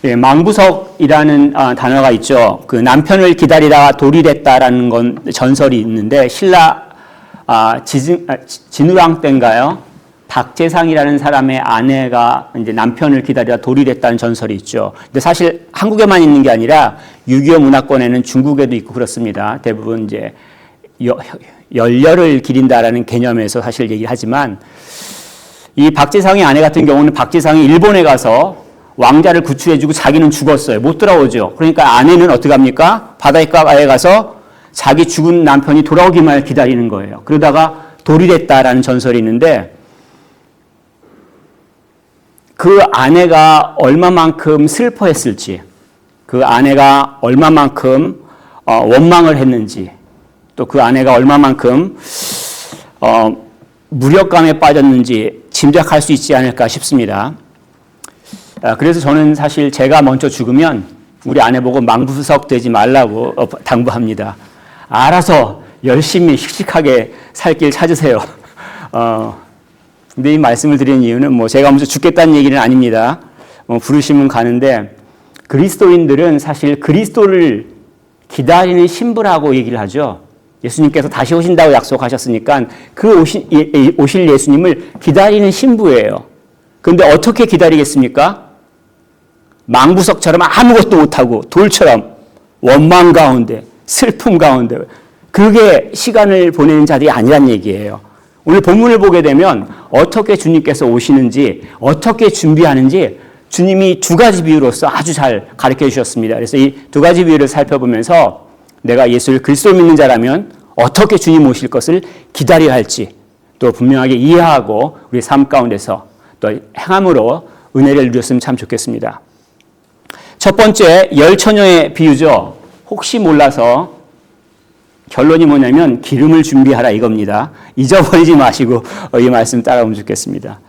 예, 망부석이라는 단어가 있죠. 그 남편을 기다리다가 돌이 됐다라는 건 전설이 있는데 신라 진우랑 때인가요? 박재상이라는 사람의 아내가 이제 남편을 기다리다 돌이 됐다는 전설이 있죠. 근데 사실 한국에만 있는 게 아니라 6.25 문화권에는 중국에도 있고 그렇습니다. 대부분 이제 열렬을 기린다라는 개념에서 사실 얘기를 하지만 이 박재상의 아내 같은 경우는 박재상이 일본에 가서 왕자를 구출해주고 자기는 죽었어요. 못 돌아오죠. 그러니까 아내는 어떻게 합니까? 바닷가에 가서 자기 죽은 남편이 돌아오기만 기다리는 거예요. 그러다가 돌이 됐다라는 전설이 있는데 그 아내가 얼마만큼 슬퍼했을지, 그 아내가 얼마만큼 원망을 했는지, 또 그 아내가 얼마만큼 무력감에 빠졌는지 짐작할 수 있지 않을까 싶습니다. 그래서 저는 사실 제가 먼저 죽으면 우리 아내 보고 망부석 되지 말라고 당부합니다. 알아서 열심히 씩씩하게 살 길 찾으세요. 근데 이 말씀을 드리는 이유는 뭐 제가 먼저 죽겠다는 얘기는 아닙니다. 부르시면 가는데 그리스도인들은 사실 그리스도를 기다리는 신부라고 얘기를 하죠. 예수님께서 다시 오신다고 약속하셨으니까 그 오실 예수님을 기다리는 신부예요. 그런데 어떻게 기다리겠습니까? 망부석처럼 아무것도 못하고 돌처럼 원망 가운데 슬픔 가운데 그게 시간을 보내는 자들이 아니란 얘기예요. 오늘 본문을 보게 되면 어떻게 주님께서 오시는지 어떻게 준비하는지 주님이 두 가지 비유로서 아주 잘 가르쳐 주셨습니다. 그래서 이 두 가지 비유를 살펴보면서 내가 예수를 그리스도로 믿는 자라면 어떻게 주님 오실 것을 기다려야 할지 또 분명하게 이해하고 우리 삶 가운데서 또 행함으로 은혜를 누렸으면 참 좋겠습니다. 첫 번째 열처녀의 비유죠. 혹시 몰라서 결론이 뭐냐면 기름을 준비하라 이겁니다. 잊어버리지 마시고 이 말씀 따라오면 좋겠습니다.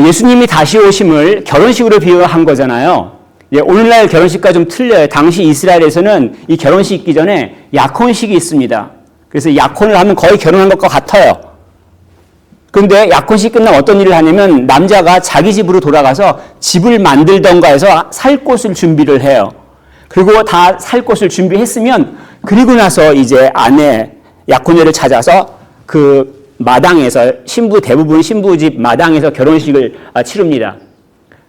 예수님이 다시 오심을 결혼식으로 비유한 거잖아요. 오늘날 결혼식과 좀 틀려요. 당시 이스라엘에서는 이 결혼식 있기 전에 약혼식이 있습니다. 그래서 약혼을 하면 거의 결혼한 것과 같아요. 그런데 약혼식 끝나면 어떤 일을 하냐면 남자가 자기 집으로 돌아가서 집을 만들던가 해서 살 곳을 준비를 해요. 그리고 다 살 곳을 준비했으면 그리고 나서 이제 아내 약혼녀를 찾아서 그 마당에서 대부분 신부 집 마당에서 결혼식을 치릅니다.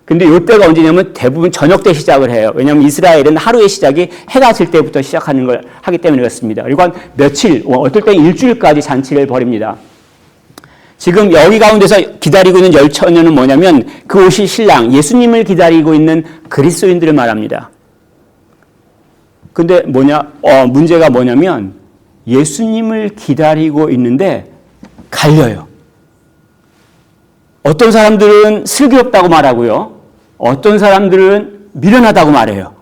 근데 이때가 언제냐면 대부분 저녁 때 시작을 해요. 왜냐하면 이스라엘은 하루의 시작이 해가 질 때부터 시작하는 걸 하기 때문에 그렇습니다. 그리고 한 며칠, 어떨 때는 일주일까지 잔치를 벌입니다. 지금 여기 가운데서 기다리고 있는 열처녀는 뭐냐면 그 오실 신랑 예수님을 기다리고 있는 그리스도인들을 말합니다. 근데 문제가 뭐냐면 예수님을 기다리고 있는데 갈려요. 어떤 사람들은 슬기롭다고 말하고요. 어떤 사람들은 미련하다고 말해요.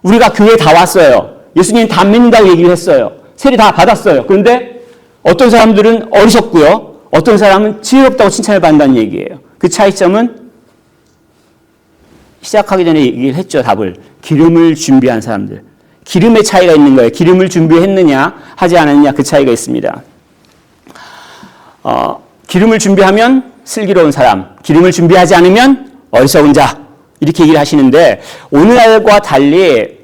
우리가 교회에 다 왔어요. 예수님 다 믿는다고 얘기를 했어요. 세례 다 받았어요. 그런데 어떤 사람들은 어리석고요. 어떤 사람은 지혜롭다고 칭찬을 받는다는 얘기예요. 그 차이점은 시작하기 전에 얘기를 했죠. 답을. 기름을 준비한 사람들. 기름의 차이가 있는 거예요. 기름을 준비했느냐 하지 않았느냐 그 차이가 있습니다. 기름을 준비하면 슬기로운 사람, 기름을 준비하지 않으면 어리석은 자 이렇게 얘기를 하시는데 오늘날과 달리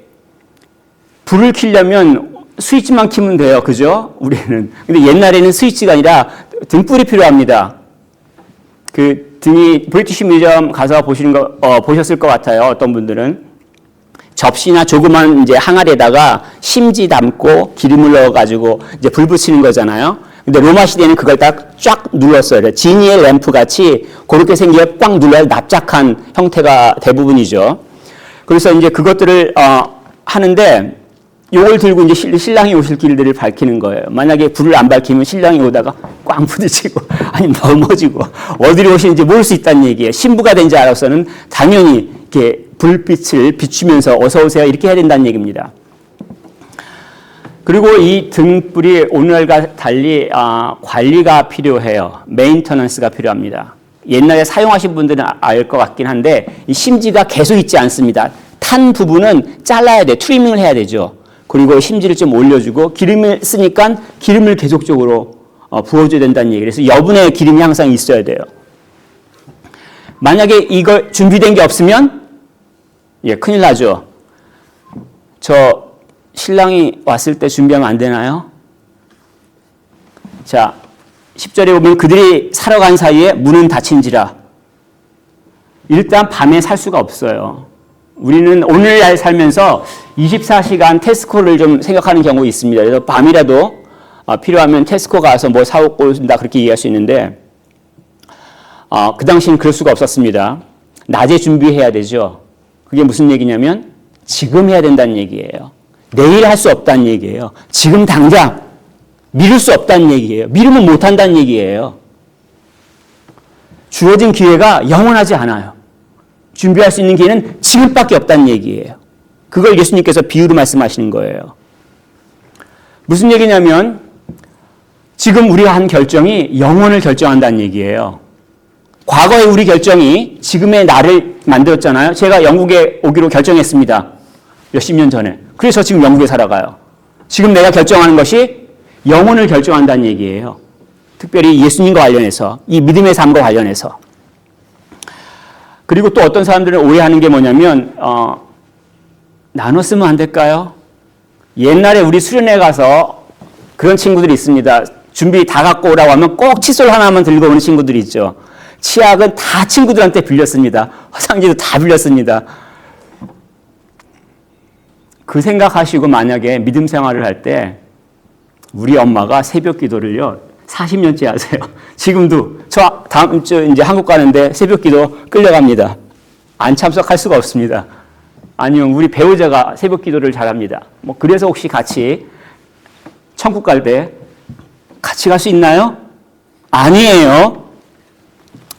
불을 켜려면 스위치만 켜면 돼요. 그죠? 우리는. 근데 옛날에는 스위치가 아니라 등불이 필요합니다. 그 등이 브리티시 뮤지엄 가서 보셨을 것 같아요. 어떤 분들은. 접시나 조그만 이제 항아리에다가 심지 담고 기름을 넣어가지고 이제 불 붙이는 거잖아요. 근데 로마 시대에는 그걸 딱 쫙 눌렀어요. 지니의 램프 같이 그렇게 생겨 꽉 눌러야 납작한 형태가 대부분이죠. 그래서 이제 그것들을 하는데 요걸 들고 이제 신랑이 오실 길들을 밝히는 거예요. 만약에 불을 안 밝히면 신랑이 오다가 꽝 부딪히고 아니 넘어지고 어디로 오시는지 모를 수 있다는 얘기예요. 신부가 된 자로서는 당연히 이렇게 불빛을 비추면서 어서 오세요 이렇게 해야 된다는 얘기입니다. 그리고 이 등불이 오늘과 달리 관리가 필요해요. 메인터넌스가 필요합니다. 옛날에 사용하신 분들은 알 것 같긴 한데 이 심지가 계속 있지 않습니다. 탄 부분은 잘라야 돼. 트리밍을 해야 되죠. 그리고 심지를 좀 올려주고 기름을 쓰니까 기름을 계속적으로 부어줘야 된다는 얘기예요. 그래서 여분의 기름이 항상 있어야 돼요. 만약에 이거 준비된 게 없으면 예, 큰일 나죠. 저 신랑이 왔을 때 준비하면 안 되나요? 자, 10절에 보면 그들이 사러 간 사이에 문은 닫힌지라. 일단 밤에 살 수가 없어요. 우리는 오늘날 살면서 24시간 테스코를 좀 생각하는 경우가 있습니다. 그래서 밤이라도 필요하면 테스코 가서 뭐 사오고 온다 그렇게 이해할 수 있는데 그 당시는 그럴 수가 없었습니다. 낮에 준비해야 되죠. 그게 무슨 얘기냐면 지금 해야 된다는 얘기예요. 내일 할 수 없다는 얘기예요. 지금 당장 미룰 수 없다는 얘기예요. 미루면 못한다는 얘기예요. 주어진 기회가 영원하지 않아요. 준비할 수 있는 기회는 지금밖에 없다는 얘기예요. 그걸 예수님께서 비유로 말씀하시는 거예요. 무슨 얘기냐면 지금 우리가 한 결정이 영혼을 결정한다는 얘기예요. 과거의 우리 결정이 지금의 나를 만들었잖아요. 제가 영국에 오기로 결정했습니다. 몇십 년 전에. 그래서 지금 영국에 살아가요. 지금 내가 결정하는 것이 영혼을 결정한다는 얘기예요. 특별히 예수님과 관련해서, 이 믿음의 삶과 관련해서. 그리고 또 어떤 사람들은 오해하는 게 뭐냐면 나눠 쓰면 안 될까요? 옛날에 우리 수련회 가서 그런 친구들이 있습니다. 준비 다 갖고 오라고 하면 꼭 칫솔 하나만 들고 오는 친구들이 있죠. 치약은 다 친구들한테 빌렸습니다. 화장지도 다 빌렸습니다. 그 생각하시고 만약에 믿음 생활을 할 때 우리 엄마가 새벽 기도를요 40년째 하세요. 지금도 저 다음 주 이제 한국 가는데 새벽 기도 끌려갑니다. 안 참석할 수가 없습니다. 아니면 우리 배우자가 새벽 기도를 잘합니다. 뭐 그래서 혹시 같이 천국 갈 때 같이 갈 수 있나요? 아니에요.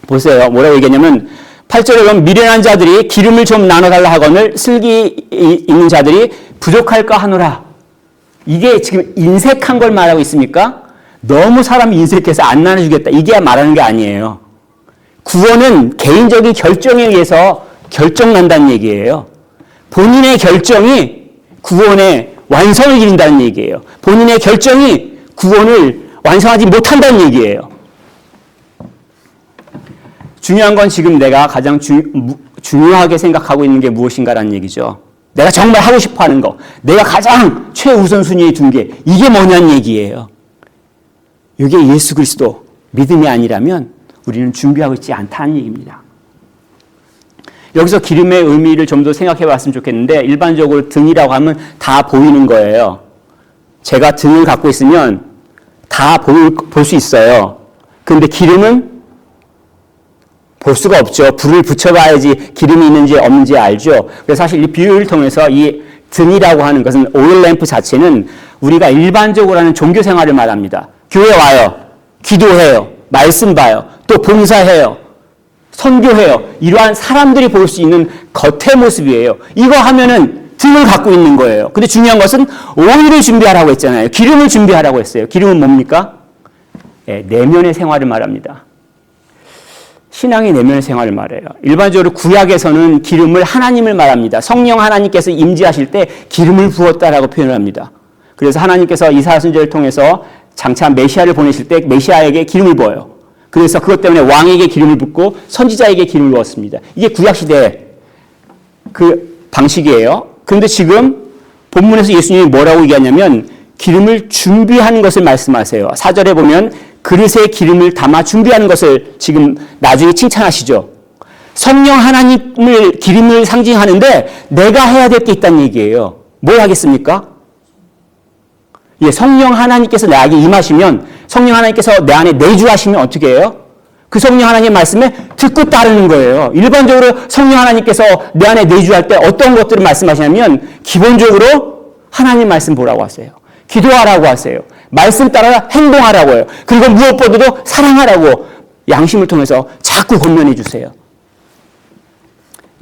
보세요. 뭐라고 얘기했냐면 8절에 보면 미련한 자들이 기름을 좀 나눠달라 하거늘 슬기 있는 자들이 부족할까 하노라. 이게 지금 인색한 걸 말하고 있습니까? 너무 사람이 인색해서 안 나눠주겠다. 이게 말하는 게 아니에요. 구원은 개인적인 결정에 의해서 결정난다는 얘기예요. 본인의 결정이 구원의 완성을 이룬다는 얘기예요. 본인의 결정이 구원을 완성하지 못한다는 얘기예요. 중요한 건 지금 내가 가장 중요하게 생각하고 있는 게 무엇인가라는 얘기죠. 내가 정말 하고 싶어 하는 거, 내가 가장 최우선순위에 둔 게 이게 뭐냐는 얘기예요. 이게 예수 그리스도 믿음이 아니라면 우리는 준비하고 있지 않다는 얘기입니다. 여기서 기름의 의미를 좀 더 생각해 봤으면 좋겠는데 일반적으로 등이라고 하면 다 보이는 거예요. 제가 등을 갖고 있으면 다 볼 수 있어요. 그런데 기름은 볼 수가 없죠. 불을 붙여봐야지 기름이 있는지 없는지 알죠. 그래서 사실 이 비유를 통해서 이 등이라고 하는 것은 오일 램프 자체는 우리가 일반적으로 하는 종교 생활을 말합니다. 교회 와요. 기도해요. 말씀 봐요. 또 봉사해요. 선교해요. 이러한 사람들이 볼 수 있는 겉의 모습이에요. 이거 하면은 등을 갖고 있는 거예요. 근데 중요한 것은 오일을 준비하라고 했잖아요. 기름을 준비하라고 했어요. 기름은 뭡니까? 내면의 생활을 말합니다. 신앙의 내면의 생활을 말해요. 일반적으로 구약에서는 기름을 하나님을 말합니다. 성령 하나님께서 임재하실 때 기름을 부었다라고 표현을 합니다. 그래서 하나님께서 이사야 선지자를 통해서 장차 메시아를 보내실 때 메시아에게 기름을 부어요. 그래서 그것 때문에 왕에게 기름을 붓고 선지자에게 기름을 부었습니다. 이게 구약시대의 그 방식이에요. 그런데 지금 본문에서 예수님이 뭐라고 얘기하냐면 기름을 준비하는 것을 말씀하세요. 4절에 보면 그릇에 기름을 담아 준비하는 것을 지금 나중에 칭찬하시죠. 성령 하나님을 기름을 상징하는데 내가 해야 될 게 있다는 얘기예요. 뭘 하겠습니까? 예, 성령 하나님께서 나에게 임하시면 성령 하나님께서 내 안에 내주하시면 어떻게 해요? 그 성령 하나님의 말씀에 듣고 따르는 거예요. 일반적으로 성령 하나님께서 내 안에 내주할 때 어떤 것들을 말씀하시냐면 기본적으로 하나님 말씀 보라고 하세요. 기도하라고 하세요. 말씀 따라 행동하라고 해요. 그리고 무엇보다도 사랑하라고 양심을 통해서 자꾸 권면해 주세요.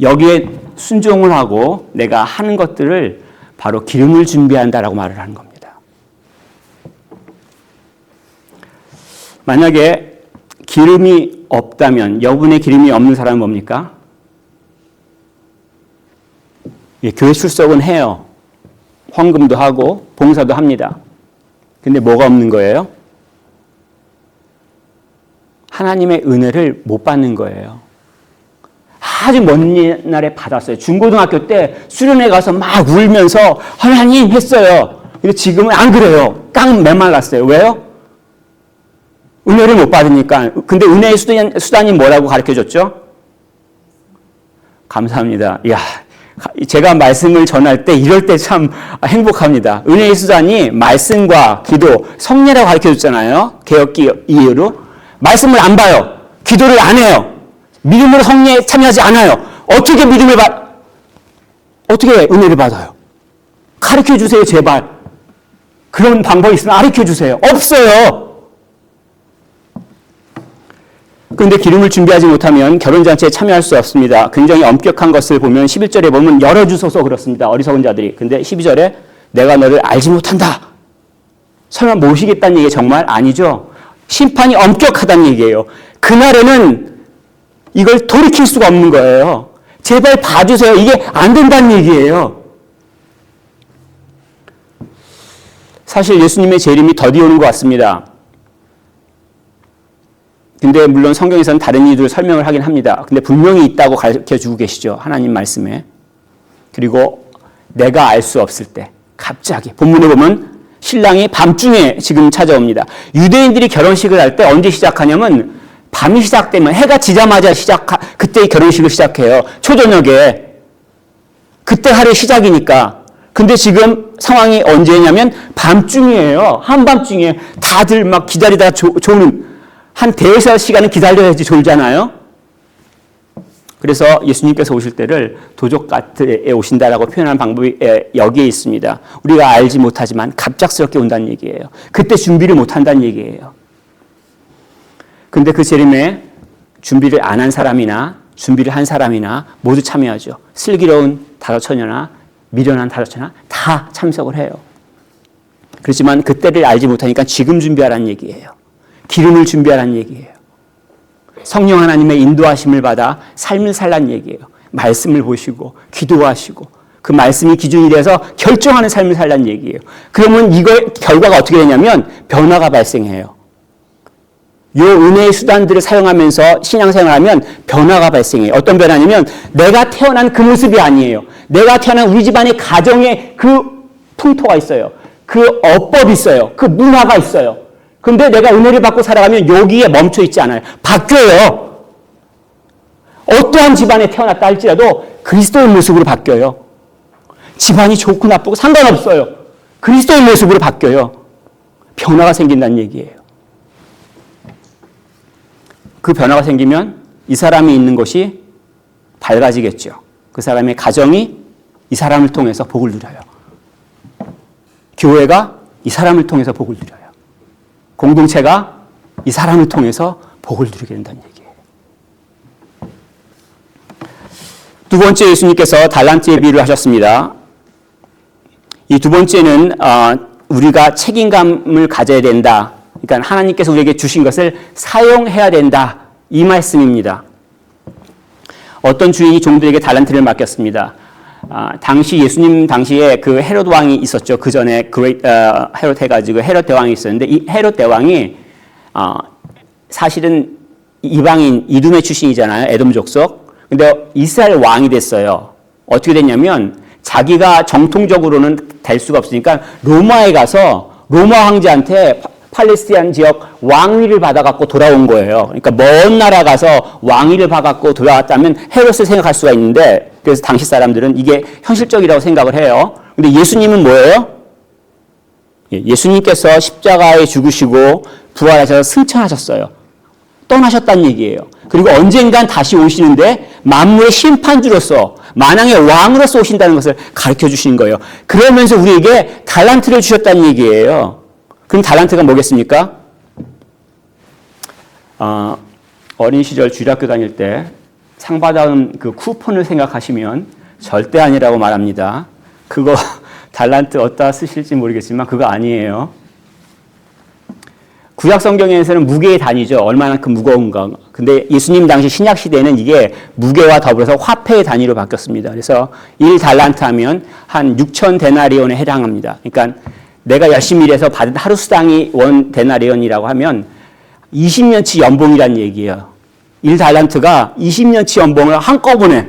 여기에 순종을 하고 내가 하는 것들을 바로 기름을 준비한다라고 말을 하는 겁니다. 만약에 기름이 없다면 여분의 기름이 없는 사람은 뭡니까? 예, 교회 출석은 해요. 헌금도 하고 봉사도 합니다. 근데 뭐가 없는 거예요? 하나님의 은혜를 못 받는 거예요. 아주 먼 옛날에 받았어요. 중고등학교 때 수련회 가서 막 울면서 하나님 했어요. 근데 지금은 안 그래요. 깡 메말랐어요. 왜요? 은혜를 못 받으니까. 근데 은혜의 수단이 뭐라고 가르쳐줬죠? 감사합니다. 이야, 제가 말씀을 전할 때 이럴 때 참 행복합니다. 은혜의 수단이 말씀과 기도, 성례라고 가르쳐줬잖아요. 개혁기 이후로. 말씀을 안 봐요. 기도를 안 해요. 믿음으로 성례에 참여하지 않아요. 어떻게 어떻게 은혜를 받아요? 가르쳐주세요, 제발. 그런 방법이 있으면 가르쳐주세요. 없어요. 그런데 기름을 준비하지 못하면 결혼잔치에 참여할 수 없습니다. 굉장히 엄격한 것을 보면 11절에 보면 열어주소서 그렇습니다. 어리석은 자들이. 근데 12절에 내가 너를 알지 못한다. 설마 모시겠다는 얘기 정말 아니죠? 심판이 엄격하다는 얘기예요. 그날에는 이걸 돌이킬 수가 없는 거예요. 제발 봐주세요. 이게 안 된다는 얘기예요. 사실 예수님의 재림이 더디 오는 것 같습니다. 근데 물론 성경에서는 다른 이유들을 설명을 하긴 합니다. 근데 분명히 있다고 가르쳐주고 계시죠. 하나님 말씀에. 그리고 내가 알 수 없을 때 갑자기 본문에 보면 신랑이 밤중에 지금 찾아옵니다. 유대인들이 결혼식을 할 때 언제 시작하냐면 밤이 시작되면 해가 지자마자 그때 결혼식을 시작해요. 초저녁에. 그때 하루 시작이니까. 근데 지금 상황이 언제냐면 밤중이에요. 한밤중이에요. 다들 막 기다리다가 조는 한 대여섯 시간은 기다려야지 졸잖아요. 그래서 예수님께서 오실 때를 도적 같에 오신다라고 표현하는 방법이 여기에 있습니다. 우리가 알지 못하지만 갑작스럽게 온다는 얘기예요. 그때 준비를 못한다는 얘기예요. 근데 그 재림에 준비를 안 한 사람이나 준비를 한 사람이나 모두 참여하죠. 슬기로운 다섯 처녀나 미련한 다섯 처녀나 다 참석을 해요. 그렇지만 그때를 알지 못하니까 지금 준비하라는 얘기예요. 기름을 준비하라는 얘기예요. 성령 하나님의 인도하심을 받아 삶을 살라는 얘기예요. 말씀을 보시고 기도하시고 그 말씀이 기준이 돼서 결정하는 삶을 살라는 얘기예요. 그러면 이거의 결과가 어떻게 되냐면 변화가 발생해요. 이 은혜의 수단들을 사용하면서 신앙생활을 하면 변화가 발생해요. 어떤 변화냐면 내가 태어난 그 모습이 아니에요. 내가 태어난 우리 집안의 가정에 그 풍토가 있어요. 그 어법이 있어요. 그 문화가 있어요. 근데 내가 은혜를 받고 살아가면 여기에 멈춰 있지 않아요. 바뀌어요. 어떠한 집안에 태어났다 할지라도 그리스도의 모습으로 바뀌어요. 집안이 좋고 나쁘고 상관없어요. 그리스도의 모습으로 바뀌어요. 변화가 생긴다는 얘기예요. 그 변화가 생기면 이 사람이 있는 곳이 밝아지겠죠. 그 사람의 가정이 이 사람을 통해서 복을 누려요. 교회가 이 사람을 통해서 복을 누려요. 공동체가 이 사람을 통해서 복을 누리게 된다는 얘기예요. 두 번째, 예수님께서 달란트의 비유를 하셨습니다. 이 두 번째는 우리가 책임감을 가져야 된다. 그러니까 하나님께서 우리에게 주신 것을 사용해야 된다. 이 말씀입니다. 어떤 주인이 종들에게 달란트를 맡겼습니다. 당시 예수님 당시에 그 헤롯 왕이 있었죠. 그 전에 헤롯 해가지고 헤롯 대왕이 있었는데 이 헤롯 대왕이 사실은 이방인 이두메 출신이잖아요. 에돔 족속. 근데 이스라엘 왕이 됐어요. 어떻게 됐냐면 자기가 정통적으로는 될 수가 없으니까 로마에 가서 로마 황제한테 팔레스타인 지역 왕위를 받아갖고 돌아온 거예요. 그러니까 먼 나라 가서 왕위를 받아갖고 돌아왔다면 헤롯을 생각할 수가 있는데 그래서 당시 사람들은 이게 현실적이라고 생각을 해요. 근데 예수님은 뭐예요? 예수님께서 십자가에 죽으시고 부활하셔서 승천하셨어요. 떠나셨다는 얘기예요. 그리고 언젠간 다시 오시는데 만물의 심판주로서 만왕의 왕으로서 오신다는 것을 가르쳐 주신 거예요. 그러면서 우리에게 달란트를 주셨다는 얘기예요. 그럼 달란트가 뭐겠습니까? 어린 시절 주일학교 다닐 때 상 받아온 그 쿠폰을 생각하시면 절대 아니라고 말합니다. 그거 달란트 어디다 쓰실지 모르겠지만 그거 아니에요. 구약 성경에서는 무게의 단위죠. 얼마만큼 무거운가. 근데 예수님 당시 신약 시대에는 이게 무게와 더불어서 화폐의 단위로 바뀌었습니다. 그래서 1달란트 하면 한 6천 데나리온에 해당합니다. 그러니까 내가 열심히 일해서 받은 하루 수당이 1 데나리온이라고 하면 20년치 연봉이라는 얘기예요. 1달란트가 20년치 연봉을 한꺼번에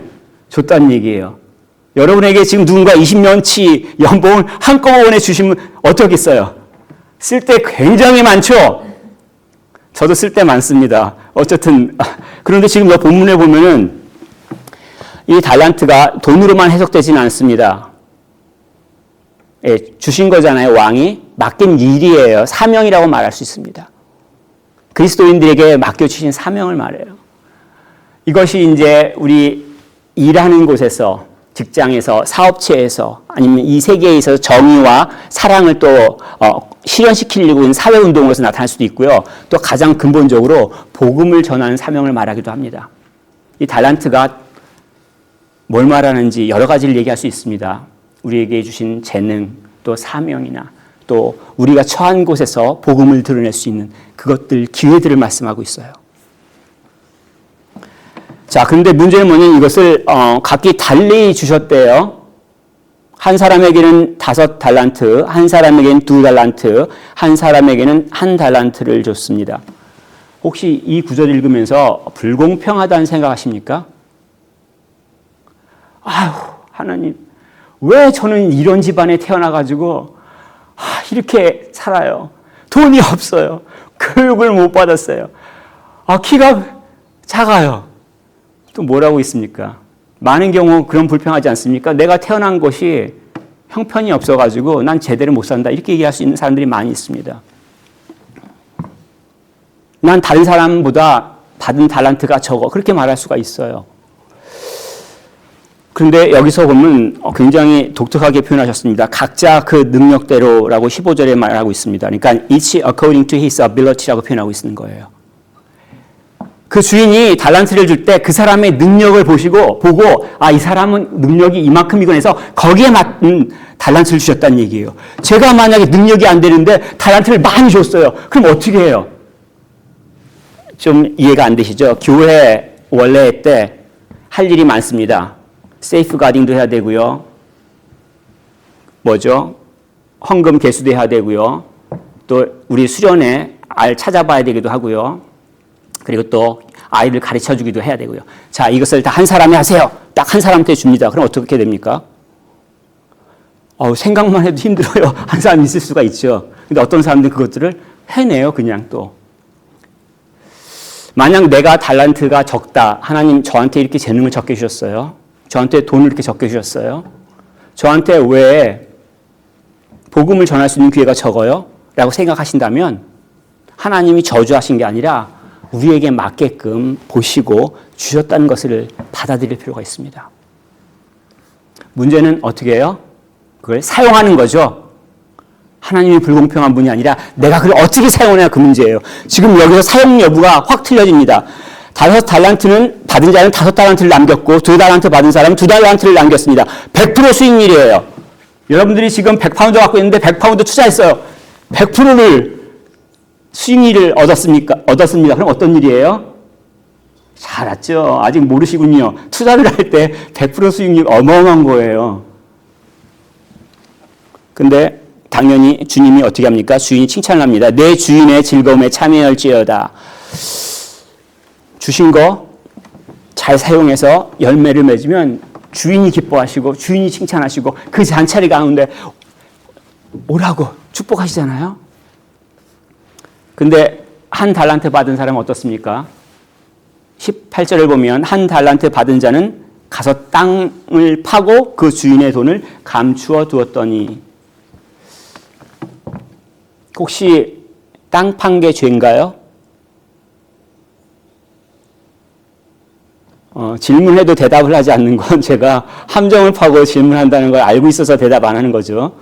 줬다는 얘기예요. 여러분에게 지금 누군가 20년치 연봉을 한꺼번에 주시면 어떻겠어요? 쓸 때 굉장히 많죠? 저도 쓸 때 많습니다. 어쨌든 그런데 지금 이 본문에 보면은 이 달란트가 돈으로만 해석되지는 않습니다. 예, 주신 거잖아요, 왕이. 맡긴 일이에요. 사명이라고 말할 수 있습니다. 그리스도인들에게 맡겨주신 사명을 말해요. 이것이 이제 우리 일하는 곳에서, 직장에서, 사업체에서, 아니면 이 세계에 있어서 정의와 사랑을 또 실현시키려고 있는 사회운동으로서 나타날 수도 있고요. 또 가장 근본적으로 복음을 전하는 사명을 말하기도 합니다. 이 달란트가 뭘 말하는지 여러 가지를 얘기할 수 있습니다. 우리에게 주신 재능, 또 사명이나 또 우리가 처한 곳에서 복음을 드러낼 수 있는 그것들, 기회들을 말씀하고 있어요. 자, 그런데 문제는 뭐냐면 이것을 각기 달리 주셨대요. 한 사람에게는 5달란트, 한 사람에게는 2달란트, 한 사람에게는 1달란트를 줬습니다. 혹시 이 구절 읽으면서 불공평하다는 생각하십니까? 아유, 하나님, 왜 저는 이런 집안에 태어나가지고 이렇게 살아요? 돈이 없어요. 교육을 못 받았어요. 키가 작아요. 또 뭐라고 있습니까? 많은 경우 그런 불평하지 않습니까? 내가 태어난 곳이 형편이 없어가지고 난 제대로 못 산다. 이렇게 얘기할 수 있는 사람들이 많이 있습니다. 난 다른 사람보다 받은 달란트가 적어. 그렇게 말할 수가 있어요. 그런데 여기서 보면 굉장히 독특하게 표현하셨습니다. 각자 그 능력대로라고 15절에 말하고 있습니다. 그러니까 each according to his ability라고 표현하고 있는 거예요. 그 주인이 달란트를 줄 때 그 사람의 능력을 보고 이 사람은 능력이 이만큼이건 해서 거기에 맞는 달란트를 주셨다는 얘기예요. 제가 만약에 능력이 안 되는데 달란트를 많이 줬어요. 그럼 어떻게 해요? 좀 이해가 안 되시죠? 교회 원래 때 할 일이 많습니다. 세이프가딩도 해야 되고요. 헌금 개수도 해야 되고요. 또 우리 수련회 찾아봐야 되기도 하고요. 그리고 또 아이를 가르쳐 주기도 해야 되고요. 자, 이것을 다 한 사람이 하세요. 딱 한 사람한테 줍니다. 그럼 어떻게 됩니까? 생각만 해도 힘들어요. 한 사람이 있을 수가 있죠. 근데 어떤 사람들은 그것들을 해내요. 그냥 또. 만약 내가 달란트가 적다. 하나님 저한테 이렇게 재능을 적게 주셨어요. 저한테 돈을 이렇게 적게 주셨어요. 저한테 왜 복음을 전할 수 있는 기회가 적어요? 라고 생각하신다면 하나님이 저주하신 게 아니라 우리에게 맞게끔 보시고 주셨다는 것을 받아들일 필요가 있습니다. 문제는 어떻게 해요? 그걸 사용하는 거죠. 하나님이 불공평한 분이 아니라 내가 그걸 어떻게 사용하냐 그 문제예요. 지금 여기서 사용 여부가 확 틀려집니다. 5달란트는 받은 자는 5달란트를 남겼고 2달란트 받은 사람은 2달란트를 남겼습니다. 100% 수익률이에요. 여러분들이 지금 100파운드 갖고 있는데 100파운드 투자했어요. 100%를 수익률을 얻었습니다. 그럼 어떤 일이에요? 잘 알았죠. 아직 모르시군요. 투자를 할 때 100% 수익률 어마어마한 거예요. 근데 당연히 주님이 어떻게 합니까? 주인이 칭찬을 합니다. 내 주인의 즐거움에 참여할지어다. 주신 거 잘 사용해서 열매를 맺으면 주인이 기뻐하시고 주인이 칭찬하시고 그 잔차리 가운데 오라고 축복하시잖아요. 근데 1달란트 받은 사람은 어떻습니까? 18절을 보면 1달란트 받은 자는 가서 땅을 파고 그 주인의 돈을 감추어 두었더니 혹시 땅 판 게 죄인가요? 질문해도 대답을 하지 않는 건 제가 함정을 파고 질문한다는 걸 알고 있어서 대답 안 하는 거죠.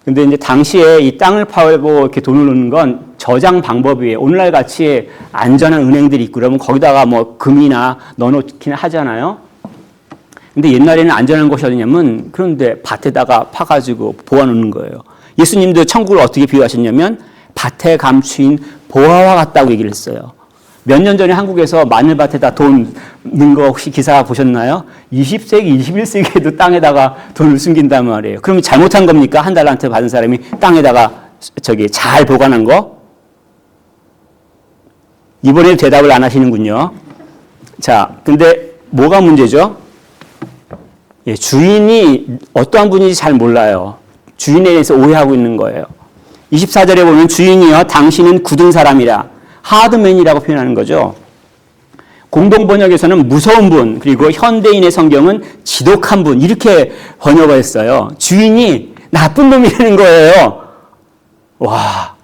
근데 이제 당시에 이 땅을 파고 이렇게 돈을 넣는 건 저장 방법이에요. 오늘날 같이 안전한 은행들이 있고 그러면 거기다가 뭐 금이나 넣어놓기는 하잖아요. 근데 옛날에는 안전한 곳이 어디냐면 그런데 밭에다가 파가지고 보아놓는 거예요. 예수님도 천국을 어떻게 비유하셨냐면 밭에 감추인 보화와 같다고 얘기를 했어요. 몇 년 전에 한국에서 마늘밭에다 돈 넣은 거 혹시 기사 보셨나요? 20세기, 21세기에도 땅에다가 돈을 숨긴단 말이에요. 그러면 잘못한 겁니까? 1달란트 받은 사람이 땅에다가 잘 보관한 거? 이번에도 대답을 안 하시는군요. 자, 근데 뭐가 문제죠? 예, 주인이 어떠한 분인지 잘 몰라요. 주인에 대해서 오해하고 있는 거예요. 24절에 보면 주인이여 당신은 굳은 사람이라 하드맨이라고 표현하는 거죠. 공동번역에서는 무서운 분, 그리고 현대인의 성경은 지독한 분 이렇게 번역을 했어요. 주인이 나쁜 놈이라는 거예요. 와,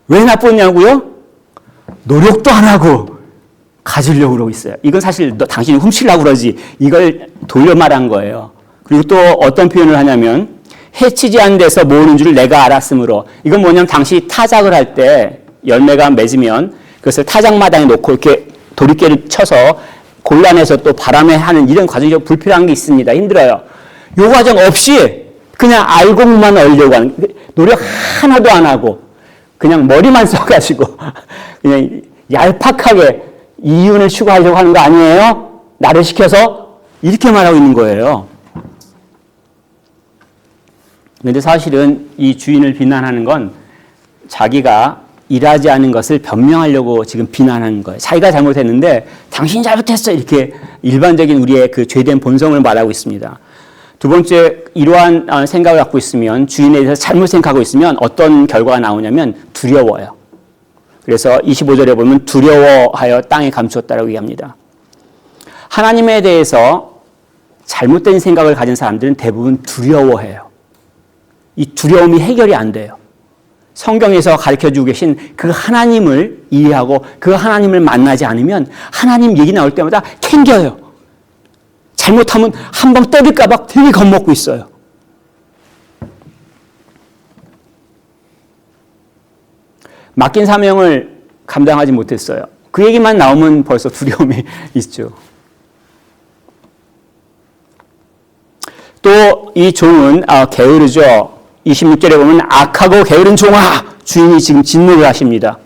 왜 나쁘냐고요? 노력도 안 하고 가지려고 그러고 있어요. 이건 사실 당신이 훔치려고 그러지 이걸 돌려 말한 거예요. 그리고 또 어떤 표현을 하냐면 해치지 않은 데서 모으는 줄 내가 알았으므로, 이건 뭐냐면 당신이 타작을 할 때 열매가 맺으면 그것을 타작마당에 놓고 이렇게 도리깨를 쳐서 골라내서 또 바람에 하는 이런 과정이 불필요한 게 있습니다. 힘들어요. 요 과정 없이 그냥 알고만 얻으려고 하는, 노력 하나도 안 하고 그냥 머리만 써가지고 그냥 얄팍하게 이윤을 추구하려고 하는 거 아니에요? 나를 시켜서 이렇게 말하고 있는 거예요. 그런데 사실은 이 주인을 비난하는 건 자기가 일하지 않은 것을 변명하려고 지금 비난하는 거예요. 자기가 잘못했는데 당신이 잘못했어 이렇게 일반적인 우리의 그 죄된 본성을 말하고 있습니다. 두 번째, 이러한 생각을 갖고 있으면, 주인에 대해서 잘못 생각하고 있으면 어떤 결과가 나오냐면 두려워요. 그래서 25절에 보면 두려워하여 땅에 감추었다라고 얘기합니다. 하나님에 대해서 잘못된 생각을 가진 사람들은 대부분 두려워해요. 이 두려움이 해결이 안 돼요. 성경에서 가르쳐주고 계신 그 하나님을 이해하고 그 하나님을 만나지 않으면 하나님 얘기 나올 때마다 캥겨요. 잘못하면 한 방 때릴까 봐 되게 겁먹고 있어요. 맡긴 사명을 감당하지 못했어요. 그 얘기만 나오면 벌써 두려움이 있죠. 또 이 종은 게으르죠. 26절에 보면 악하고 게으른 종아, 주인이 지금 진노를 하십니다.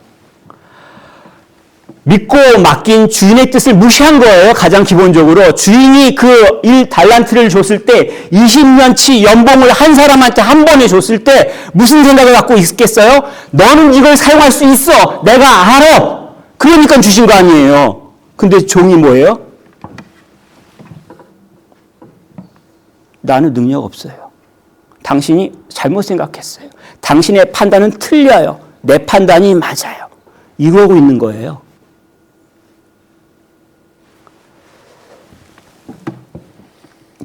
믿고 맡긴 주인의 뜻을 무시한 거예요. 가장 기본적으로 주인이 그 1달란트를 줬을 때 20년치 연봉을 한 사람한테 한 번에 줬을 때 무슨 생각을 갖고 있겠어요? 너는 이걸 사용할 수 있어. 내가 알아. 그러니까 주신 거 아니에요. 근데 종이 뭐예요? 나는 능력 없어요. 당신이 잘못 생각했어요. 당신의 판단은 틀려요. 내 판단이 맞아요. 이러고 있는 거예요.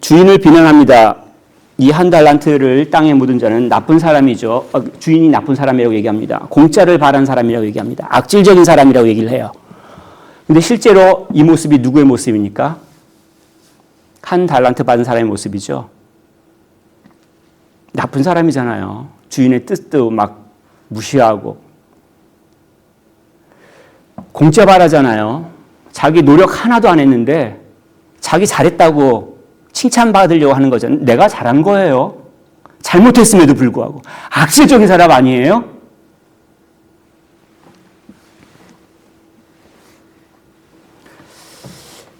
주인을 비난합니다. 이 1달란트를 땅에 묻은 자는 나쁜 사람이죠. 주인이 나쁜 사람이라고 얘기합니다. 공짜를 바란 사람이라고 얘기합니다. 악질적인 사람이라고 얘기를 해요. 근데 실제로 이 모습이 누구의 모습입니까? 1달란트 받은 사람의 모습이죠. 나쁜 사람이잖아요. 주인의 뜻도 막 무시하고. 공짜 바라잖아요. 자기 노력 하나도 안 했는데 자기 잘했다고 칭찬받으려고 하는 거잖아요. 내가 잘한 거예요. 잘못했음에도 불구하고. 악질적인 사람 아니에요?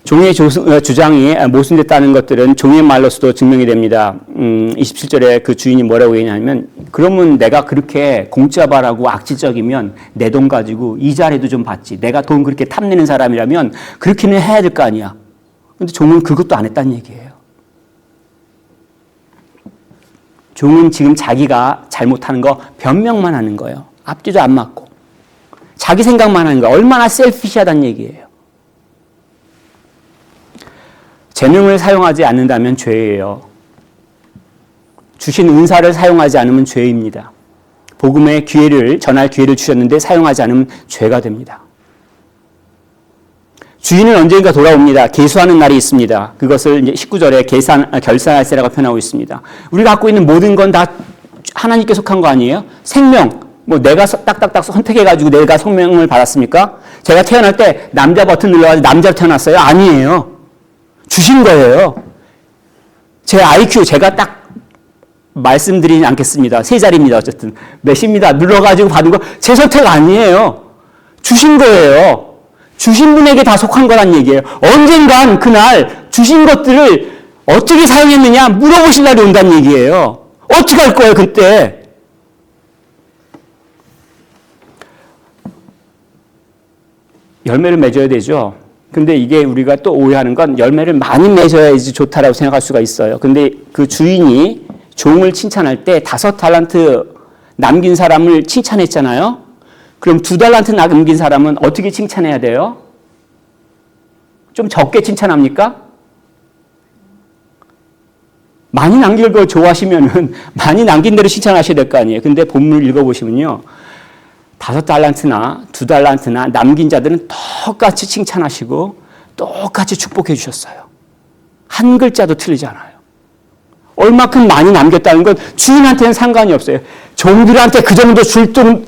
종의 주장이 모순됐다는 것들은 종의 말로서도 증명이 됩니다. 27절에 그 주인이 뭐라고 얘기하냐면, 그러면 내가 그렇게 공짜 바라고 악질적이면 내 돈 가지고 이자라도 좀 받지. 내가 돈 그렇게 탐내는 사람이라면 그렇게는 해야 될 거 아니야. 근데 종은 그것도 안 했다는 얘기예요. 종은 지금 자기가 잘못하는 거 변명만 하는 거예요. 앞뒤도 안 맞고. 자기 생각만 하는 거. 얼마나 셀피시하다는 얘기예요. 재능을 사용하지 않는다면 죄예요. 주신 은사를 사용하지 않으면 죄입니다. 복음의 기회를, 전할 기회를 주셨는데 사용하지 않으면 죄가 됩니다. 주인은 언젠가 돌아옵니다. 계수하는 날이 있습니다. 그것을 이제 19절에 결산할 세라고 표현하고 있습니다. 우리가 갖고 있는 모든 건 다 하나님께 속한 거 아니에요? 생명, 뭐 내가 딱딱딱 선택해가지고 내가 생명을 받았습니까? 제가 태어날 때 남자 버튼 눌러가지고 남자로 태어났어요? 아니에요. 주신 거예요. 제 IQ 제가 딱 말씀드리지 않겠습니다. 세 자리입니다. 어쨌든 몇입니다. 눌러가지고 받은 거 제 선택 아니에요. 주신 거예요. 주신 분에게 다 속한 거란 얘기예요. 언젠간 그날 주신 것들을 어떻게 사용했느냐 물어보실 날이 온다는 얘기예요. 어떻게 할 거예요 그때? 열매를 맺어야 되죠. 근데 이게 우리가 또 오해하는 건 열매를 많이 맺어야지 좋다라고 생각할 수가 있어요. 근데 그 주인이 종을 칭찬할 때 5달란트 남긴 사람을 칭찬했잖아요. 그럼 2달란트 남긴 사람은 어떻게 칭찬해야 돼요? 좀 적게 칭찬합니까? 많이 남길 걸 좋아하시면은 많이 남긴 대로 칭찬하셔야 될 거 아니에요. 근데 본문을 읽어보시면요. 5달란트나 2달란트나 남긴 자들은 똑같이 칭찬하시고 똑같이 축복해 주셨어요. 한 글자도 틀리지 않아요. 얼마큼 많이 남겼다는 건 주인한테는 상관이 없어요. 종들한테 그 정도 줄 돈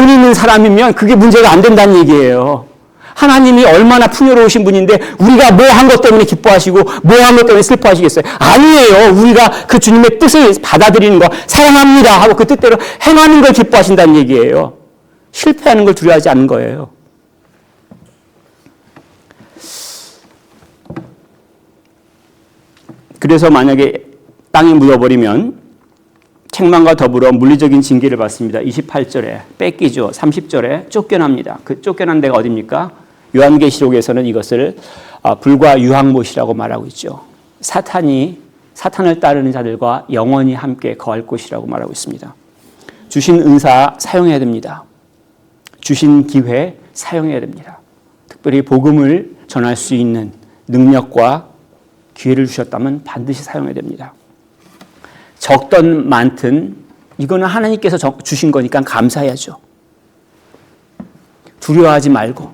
있는 사람이면 그게 문제가 안 된다는 얘기예요. 하나님이 얼마나 풍요로우신 분인데 우리가 뭐 한 것 때문에 기뻐하시고 뭐 한 것 때문에 슬퍼하시겠어요? 아니에요. 우리가 그 주님의 뜻을 받아들이는 거 사랑합니다 하고 그 뜻대로 행하는 걸 기뻐하신다는 얘기예요. 실패하는 걸 두려워하지 않는 거예요. 그래서 만약에 땅에 묻어버리면 책망과 더불어 물리적인 징계를 받습니다. 28절에 뺏기죠. 30절에 쫓겨납니다. 그 쫓겨난 데가 어디입니까? 요한계시록에서는 이것을 불과 유황못이라고 말하고 있죠. 사탄을 따르는 자들과 영원히 함께 거할 곳이라고 말하고 있습니다. 주신 은사 사용해야 됩니다. 주신 기회 사용해야 됩니다. 특별히 복음을 전할 수 있는 능력과 기회를 주셨다면 반드시 사용해야 됩니다. 적든 많든 이거는 하나님께서 주신 거니까 감사해야죠. 두려워하지 말고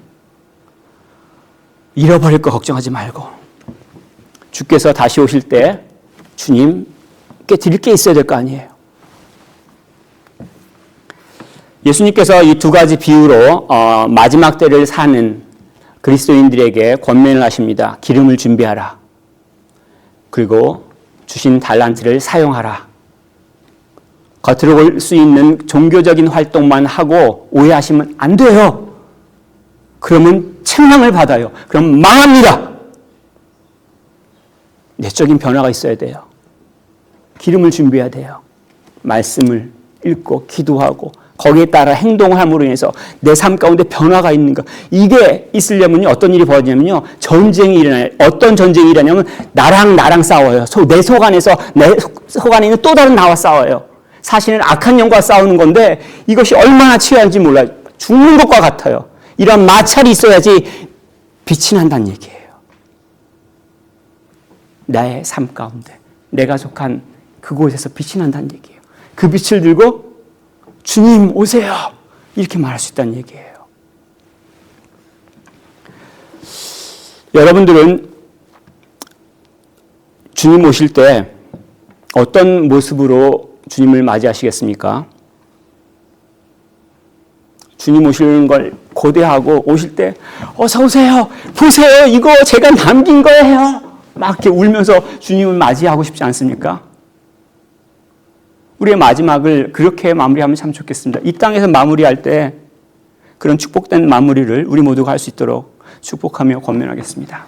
잃어버릴 거 걱정하지 말고 주께서 다시 오실 때 주님께 드릴 게 있어야 될 거 아니에요. 예수님께서 이 두 가지 비유로 마지막 때를 사는 그리스도인들에게 권면을 하십니다. 기름을 준비하라. 그리고 주신 달란트를 사용하라. 겉으로 볼 수 있는 종교적인 활동만 하고 오해하시면 안 돼요. 그러면 책망을 받아요. 그럼 망합니다. 내적인 변화가 있어야 돼요. 기름을 준비해야 돼요. 말씀을 읽고 기도하고 거기에 따라 행동을 함으로 인해서 내 삶 가운데 변화가 있는 것. 이게 있으려면 어떤 일이 벌어지냐면요. 전쟁이 일어나요. 어떤 전쟁이 일어나냐면 나랑 싸워요. 내 속 안에서 내 속 안에 있는 또 다른 나와 싸워요. 사실은 악한 영과 싸우는 건데 이것이 얼마나 치열한지 몰라요. 죽는 것과 같아요. 이런 마찰이 있어야지 빛이 난다는 얘기예요. 나의 삶 가운데 내가 속한 그곳에서 빛이 난다는 얘기예요. 그 빛을 들고 주님 오세요. 이렇게 말할 수 있다는 얘기예요. 여러분들은 주님 오실 때 어떤 모습으로 주님을 맞이하시겠습니까? 주님 오시는 걸 고대하고 오실 때 어서 오세요. 보세요. 이거 제가 남긴 거예요. 막 이렇게 울면서 주님을 맞이하고 싶지 않습니까? 우리의 마지막을 그렇게 마무리하면 참 좋겠습니다. 이 땅에서 마무리할 때 그런 축복된 마무리를 우리 모두가 할 수 있도록 축복하며 권면하겠습니다.